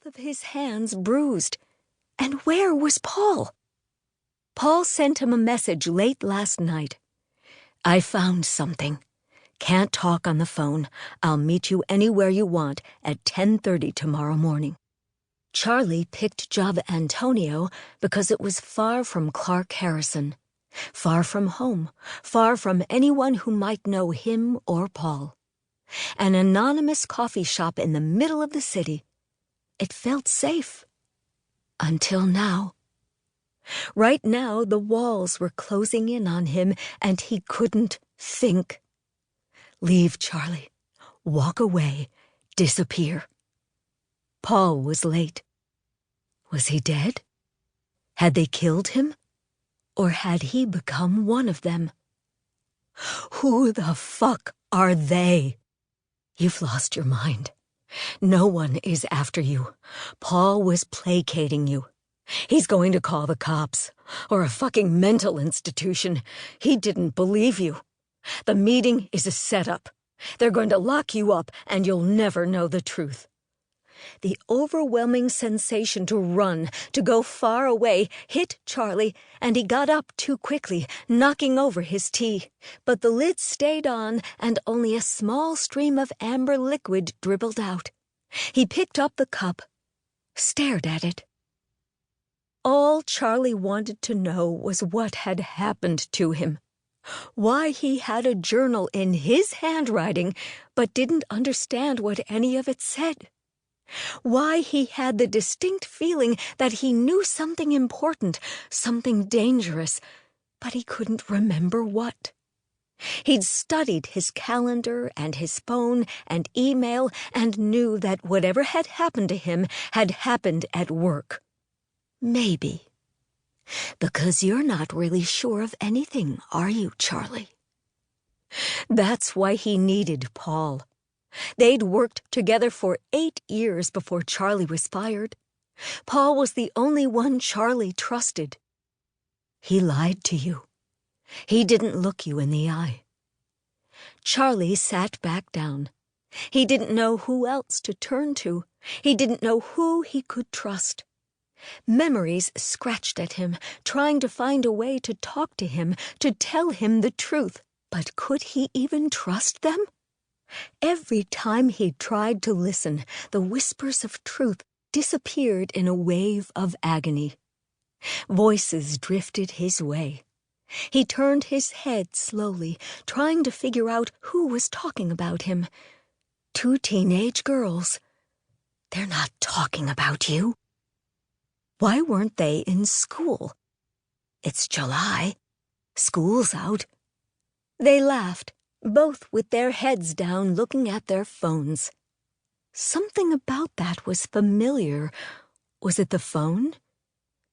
both of his hands bruised. And where was Paul? Paul sent him a message late last night. "I found something. Can't talk on the phone. I'll meet you anywhere you want at 10:30 tomorrow morning." Charlie picked job Antonio because it was far from Clark Harrison, far from home, far from anyone who might know him or Paul. An anonymous coffee shop in the middle of the city. It felt safe. Until now. Right now, the walls were closing in on him, and he couldn't think. Leave, Charlie. Walk away. Disappear. Paul was late. Was he dead? Had they killed him? Or had he become one of them? Who the fuck are they? You've lost your mind. No one is after you. Paul was placating you. He's going to call the cops, or a fucking mental institution. He didn't believe you. The meeting is a setup. They're going to lock you up, and you'll never know the truth. The overwhelming sensation to run, to go far away, hit Charlie, and he got up too quickly, knocking over his tea. But the lid stayed on, and only a small stream of amber liquid dribbled out. He picked up the cup, stared at it. All Charlie wanted to know was what had happened to him. Why he had a journal in his handwriting, but didn't understand what any of it said. Why he had the distinct feeling that he knew something important, something dangerous, but he couldn't remember what. He'd studied his calendar and his phone and email and knew that whatever had happened to him had happened at work. Maybe. Because you're not really sure of anything, are you, Charlie? That's why he needed Paul. They'd worked together for 8 years before Charlie was fired. Paul was the only one Charlie trusted. He lied to you. He didn't look you in the eye. Charlie sat back down. He didn't know who else to turn to. He didn't know who he could trust. Memories scratched at him, trying to find a way to talk to him, to tell him the truth. But could he even trust them? Every time he tried to listen, the whispers of truth disappeared in a wave of agony. Voices drifted his way. He turned his head slowly, trying to figure out who was talking about him. 2 teenage girls. They're not talking about you. Why weren't they in school? It's July. School's out. They laughed, both with their heads down looking at their phones. Something about that was familiar. Was it the phone?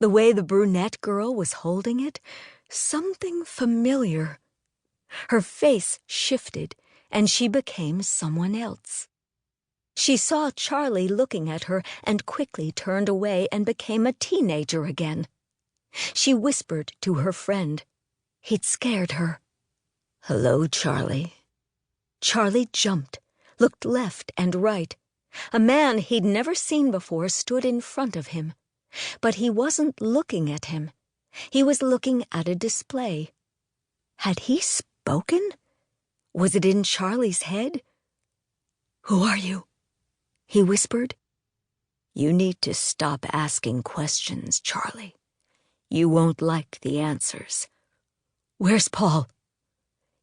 The way the brunette girl was holding it? Something familiar. Her face shifted, and she became someone else. She saw Charlie looking at her and quickly turned away and became a teenager again. She whispered to her friend. He'd scared her. "Hello, Charlie." Charlie jumped, looked left and right. A man he'd never seen before stood in front of him. But he wasn't looking at him. He was looking at a display. Had he spoken? Was it in Charlie's head? "Who are you?" he whispered. "You need to stop asking questions, Charlie. You won't like the answers." "Where's Paul?"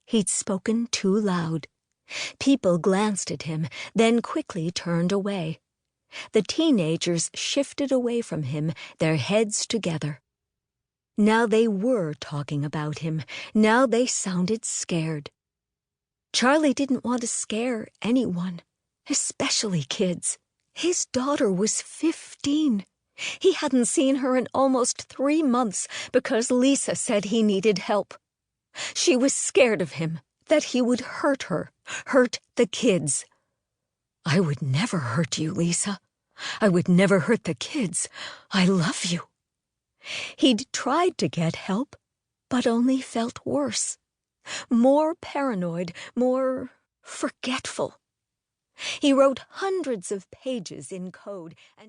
He'd spoken too loud. People glanced at him, then quickly turned away. The teenagers shifted away from him, their heads together. Now they were talking about him. Now they sounded scared. Charlie didn't want to scare anyone, especially kids. His daughter was 15. He hadn't seen her in almost 3 months because Lisa said he needed help. She was scared of him, that he would hurt her, hurt the kids. "I would never hurt you, Lisa. I would never hurt the kids. I love you." He'd tried to get help, but only felt worse. More paranoid, more forgetful. He wrote hundreds of pages in code and